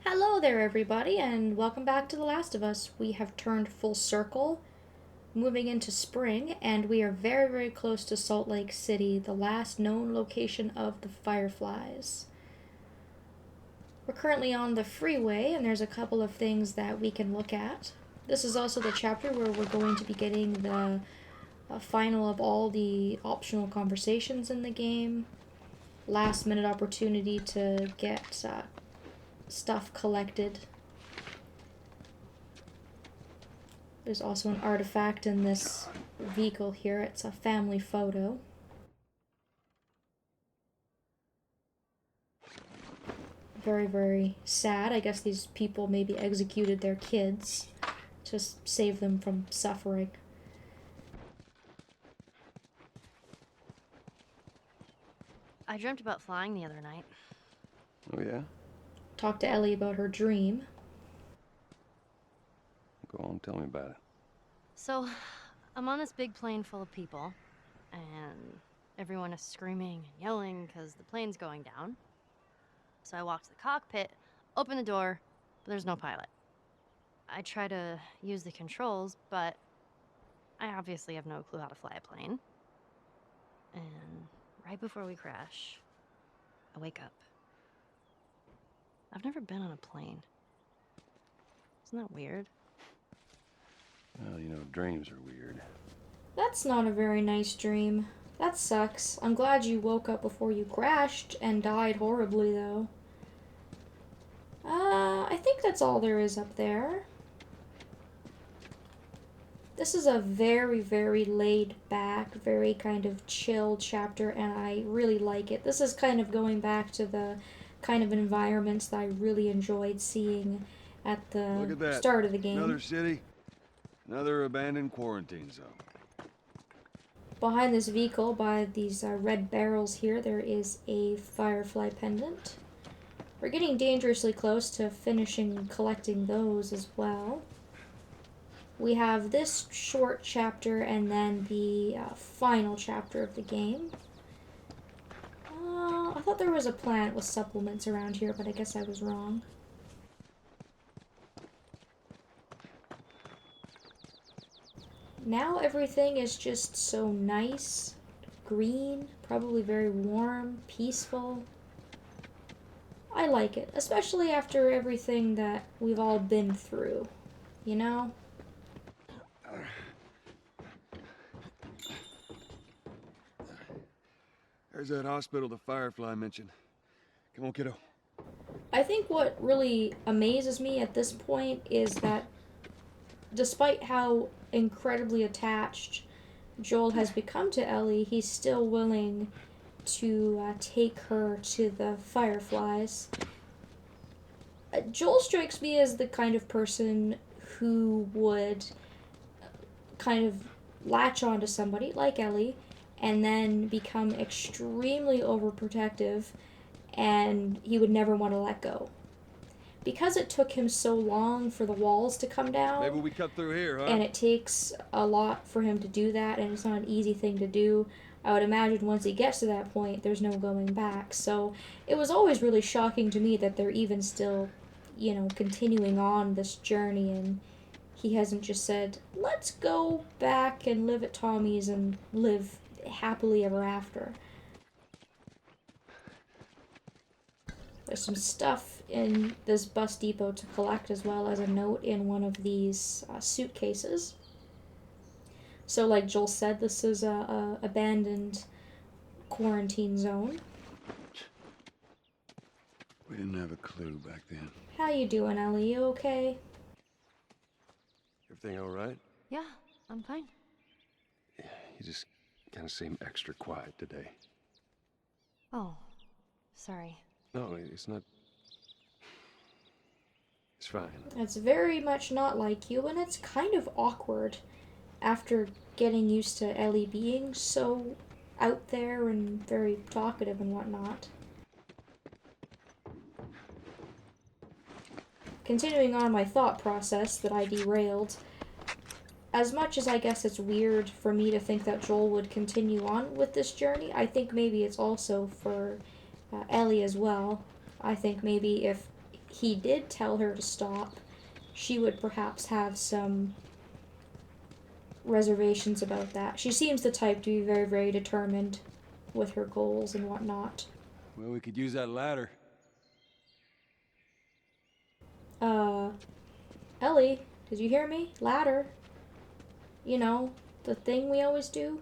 Hello there, everybody, and welcome back to The Last of Us. We have turned full circle, moving into spring, and we are very, very close to Salt Lake City, the last known location of the Fireflies. We're currently on the freeway, and there's a couple of things that we can look at. This is also the chapter where we're going to be getting the final of all the optional conversations in the game, last minute opportunity to get stuff collected. There's also an artifact in this vehicle here. It's a family photo. Very, very sad. I guess these people maybe executed their kids to save them from suffering. I dreamt about flying the other night. Oh, yeah? Talked to Ellie about her dream. Go on, tell me about it. So, I'm on this big plane full of people, and everyone is screaming and yelling because the plane's going down. So I walk to the cockpit, open the door, but there's no pilot. I try to use the controls, but I obviously have no clue how to fly a plane. And right before we crash, I wake up. I've never been on a plane. Isn't that weird? Well, dreams are weird. That's not a very nice dream. That sucks. I'm glad you woke up before you crashed and died horribly, though. I think that's all there is up there. This is a very, very laid back, very kind of chill chapter, and I really like it. This is kind of going back to the kind of environments that I really enjoyed seeing at the start of the game. Another city, another abandoned quarantine zone. Behind this vehicle, by these red barrels here, there is a firefly pendant. We're getting dangerously close to finishing collecting those as well. We have this short chapter and then the final chapter of the game. I thought there was a planet with supplements around here, but I guess I was wrong. Now everything is just so nice, green, probably very warm, peaceful. I like it, especially after everything that we've all been through, you know? There's that hospital the Firefly mentioned. Come on, kiddo. I think what really amazes me at this point is that despite how incredibly attached Joel has become to Ellie, he's still willing to take her to the Fireflies. Joel strikes me as the kind of person who would kind of latch onto somebody like Ellie and then become extremely overprotective, and he would never want to let go. Because it took him so long for the walls to come down, Maybe we cut through here, huh? and it takes a lot for him to do that, and it's not an easy thing to do. I would imagine once he gets to that point, there's no going back. So it was always really shocking to me that they're even still, continuing on this journey, and he hasn't just said, let's go back and live at Tommy's and live happily ever after. There's some stuff in this bus depot to collect, as well as a note in one of these suitcases. So like Joel said, this is a abandoned quarantine zone. We didn't have a clue back then. How you doing, Ellie? You okay? Everything all right? Yeah, I'm fine. Yeah, you just kind of seem extra quiet today. Oh, sorry. No, it's not. It's fine. It's very much not like you, and it's kind of awkward after getting used to Ellie being so out there and very talkative and whatnot. Continuing on my thought process that I derailed, as much as I guess it's weird for me to think that Joel would continue on with this journey, I think maybe it's also for Ellie as well. I think maybe if he did tell her to stop, she would perhaps have some reservations about that. She seems the type to be very, very determined with her goals and whatnot. Well, we could use that ladder. Ellie, did you hear me? Ladder. You know, the thing we always do.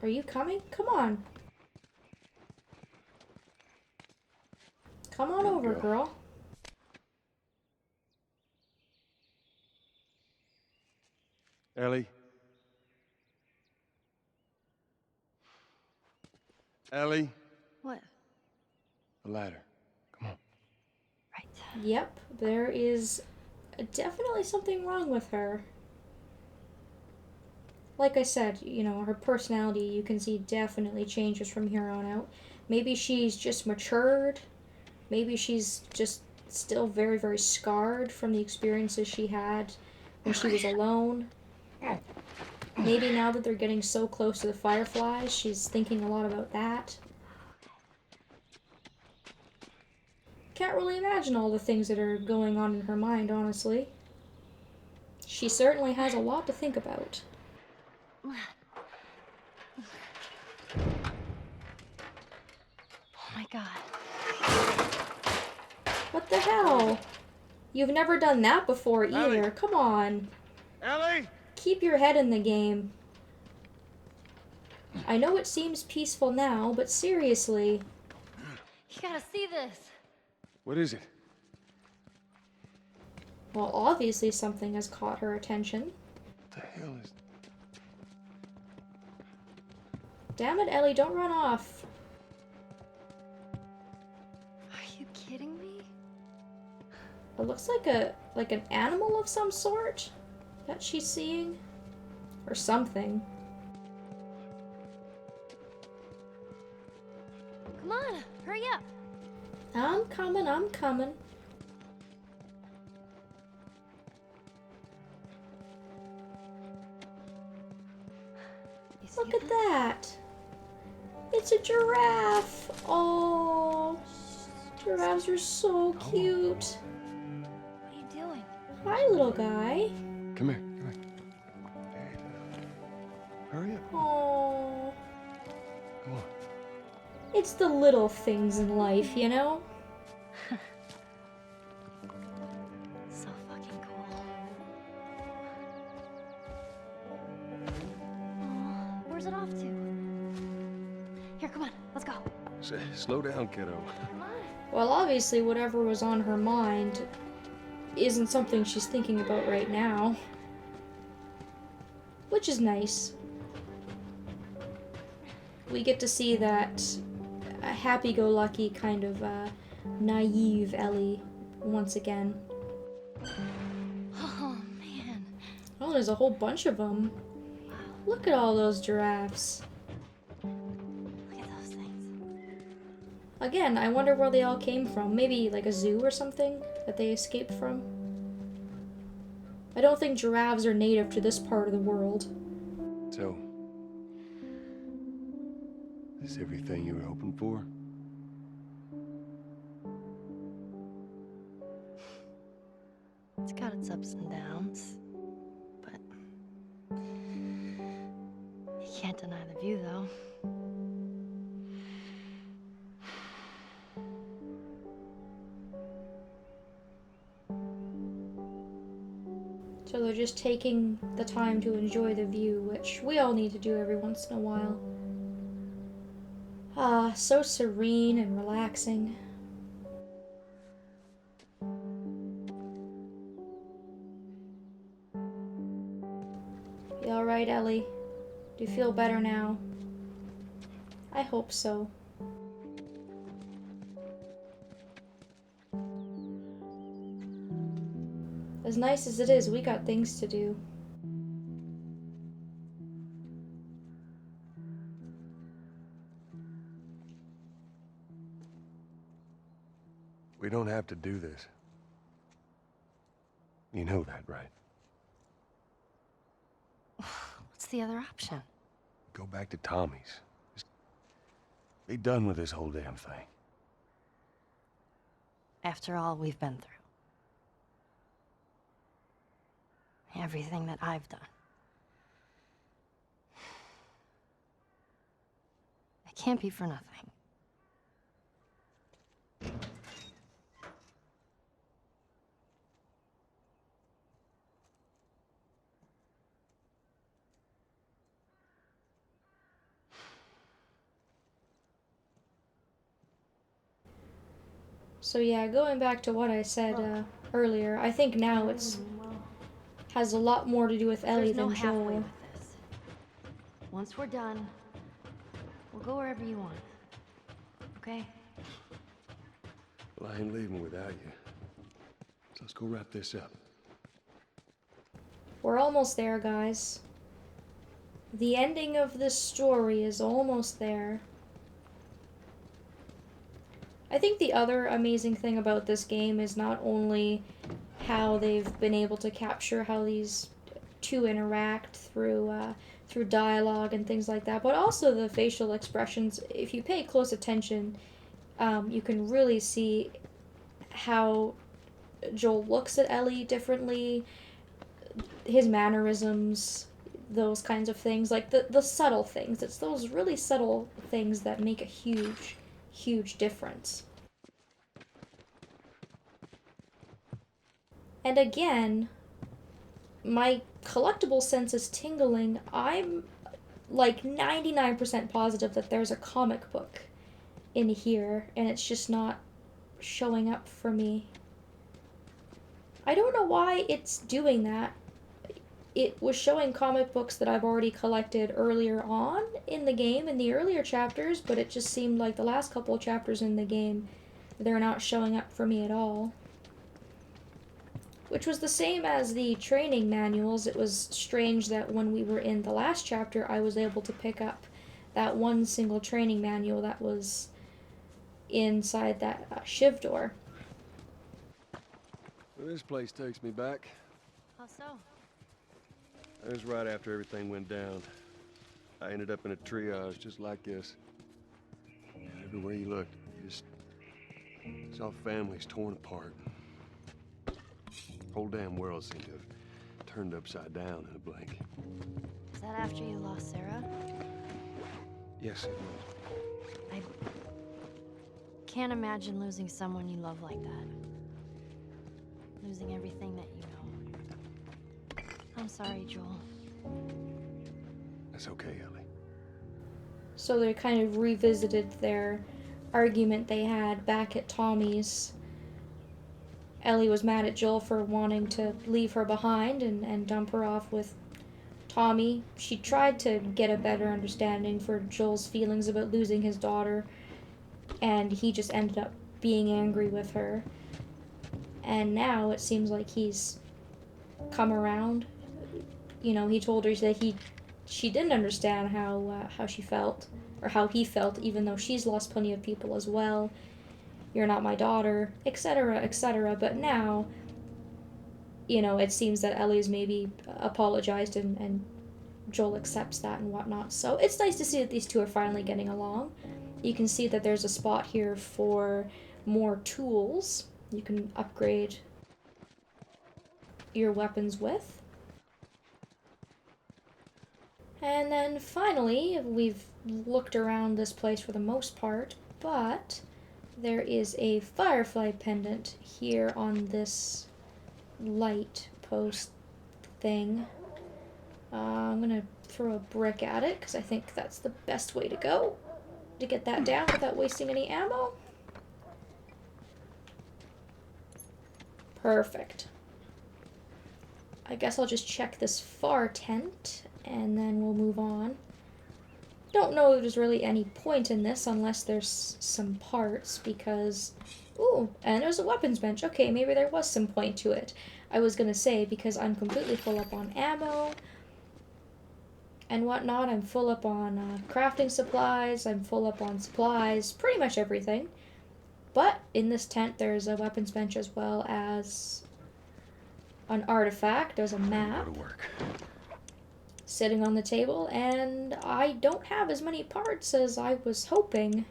Are you coming? Come on. Come on There we over, go. girl. Ellie? Ellie? What? The ladder. Come on. Right. Yep, there is definitely something wrong with her. Like I said, you know, her personality you can see definitely changes from here on out. Maybe she's just matured. Maybe she's just still very, very scarred from the experiences she had when she was alone. Maybe now that they're getting so close to the fireflies, she's thinking a lot about that. Can't really imagine all the things that are going on in her mind, honestly. She certainly has a lot to think about. Oh my god. What the hell? You've never done that before either. Ellie! Come on. Ellie! Keep your head in the game. I know it seems peaceful now, but seriously. You gotta see this. What is it? Well, obviously something has caught her attention. What the hell is... Damn it, Ellie, don't run off. Are you kidding me? It looks like an animal of some sort that she's seeing. Or something. Come on, hurry up. I'm coming, I'm coming. You see Look at this? that. It's a giraffe. Oh, giraffes are so cute. What are you doing? Hi, little guy. Come here, come here. Hey, hurry up. Oh, Come on. it's the little things in life, you know? So fucking cool. Oh, where's it off to? Here, come on, let's go. Slow down, kiddo. Come on. Well, obviously, whatever was on her mind isn't something she's thinking about right now. Which is nice. We get to see that happy-go-lucky kind of naive Ellie once again. Oh man. Oh, there's a whole bunch of them. Look at all those giraffes. Look at those things. Again, I wonder where they all came from. Maybe like a zoo or something that they escaped from. I don't think giraffes are native to this part of the world. So, is this everything you were hoping for? It's got its ups and downs, but you can't deny the view, though. So they're just taking the time to enjoy the view, which we all need to do every once in a while. Ah, so serene and relaxing. You alright, Ellie? Do you feel better now? I hope so. As nice as it is, we got things to do. We don't have to do this. You know that, right? What's the other option? Go back to Tommy's. Just Be done with this whole damn thing. After all we've been through. Everything that I've done. It can't be for nothing. So yeah, going back to what I said earlier, I think now it's has a lot more to do with Ellie There's no than halfway Joel. with this. Once we're done, we'll go wherever you want. Okay? Well, I ain't leaving without you. So let's go wrap this up. We're almost there, guys. The ending of this story is almost there. I think the other amazing thing about this game is not only how they've been able to capture how these two interact through dialogue and things like that, but also the facial expressions. If you pay close attention, you can really see how Joel looks at Ellie differently, his mannerisms, those kinds of things, like the subtle things. It's those really subtle things that make a huge difference. And again, my collectible sense is tingling. I'm like 99% positive that there's a comic book in here, and it's just not showing up for me. I don't know why it's doing that. It was showing comic books that I've already collected earlier on in the game, in the earlier chapters, but it just seemed like the last couple of chapters in the game, they're not showing up for me at all. Which was the same as the training manuals. It was strange that when we were in the last chapter, I was able to pick up that one single training manual that was inside that shiv door. Well, this place takes me back. How so? It was right after everything went down. I ended up in a triage just like this. And everywhere you looked, you just saw families torn apart. Whole damn world seemed to have turned upside down in a blink. Is that after you lost Sarah? Yes, it was. I can't imagine losing someone you love like that. Losing everything that you know. I'm sorry, Joel. That's okay, Ellie. So they kind of revisited their argument they had back at Tommy's. Ellie was mad at Joel for wanting to leave her behind and dump her off with Tommy. She tried to get a better understanding for Joel's feelings about losing his daughter, and he just ended up being angry with her. And now it seems like he's come around. You know, he told her that she didn't understand how she felt, or how he felt, even though she's lost plenty of people as well. You're not my daughter, etc., etc. But now, you know, it seems that Ellie's maybe apologized and Joel accepts that and whatnot. So it's nice to see that these two are finally getting along. You can see that there's a spot here for more tools you can upgrade your weapons with. And then finally, we've looked around this place for the most part, but there is a firefly pendant here on this light post thing. I'm gonna throw a brick at it because I think that's the best way to go to get that down without wasting any ammo. Perfect. I guess I'll just check this far tent and then we'll move on. Don't know if there's really any point in this unless there's some parts, because... Ooh, and there's a weapons bench. Okay, maybe there was some point to it. I was gonna say, because I'm completely full up on ammo and whatnot. I'm full up on crafting supplies. I'm full up on supplies. Pretty much everything. But in this tent, there's a weapons bench as well as an artifact. There's a map. Go to work. sitting on the table, and I don't have as many parts as I was hoping.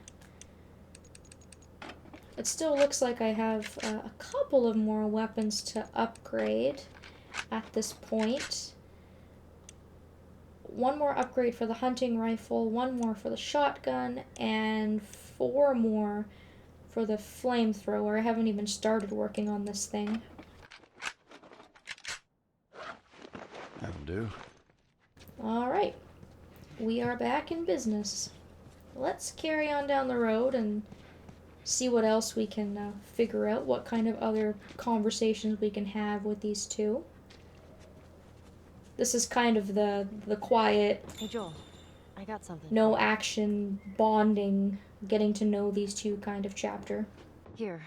It still looks like I have a couple of more weapons to upgrade at this point. One more upgrade for the hunting rifle, one more for the shotgun, and 4 more for the flamethrower. I haven't even started working on this thing. That'll do. Alright, we are back in business. Let's carry on down the road and see what else we can figure out, what kind of other conversations we can have with these two. This is kind of the quiet, Hey, Joel, I got something. no action, bonding, getting to know these two kind of chapter. Here.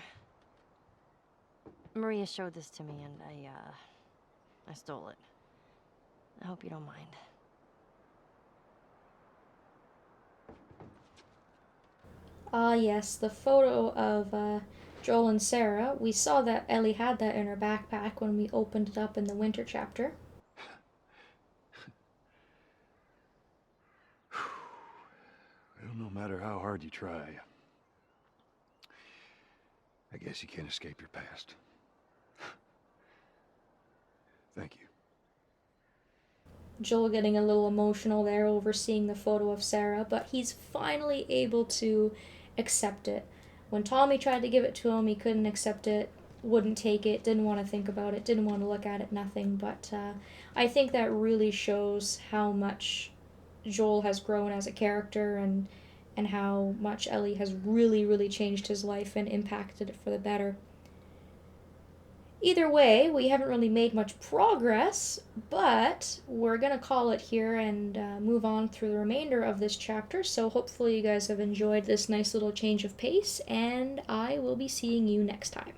Maria showed this to me, and I stole it. I hope you don't mind. Ah, yes, the photo of Joel and Sarah. We saw that Ellie had that in her backpack when we opened it up in the winter chapter. Well, no matter how hard you try, I guess you can't escape your past. Thank you. Joel getting a little emotional there over seeing the photo of Sarah, but he's finally able to accept it. When Tommy tried to give it to him, he couldn't accept it, wouldn't take it, didn't want to think about it, didn't want to look at it, nothing. But I think that really shows how much Joel has grown as a character, and how much Ellie has really, really changed his life and impacted it for the better. Either way, we haven't really made much progress, but we're going to call it here and move on through the remainder of this chapter. So hopefully you guys have enjoyed this nice little change of pace, and I will be seeing you next time.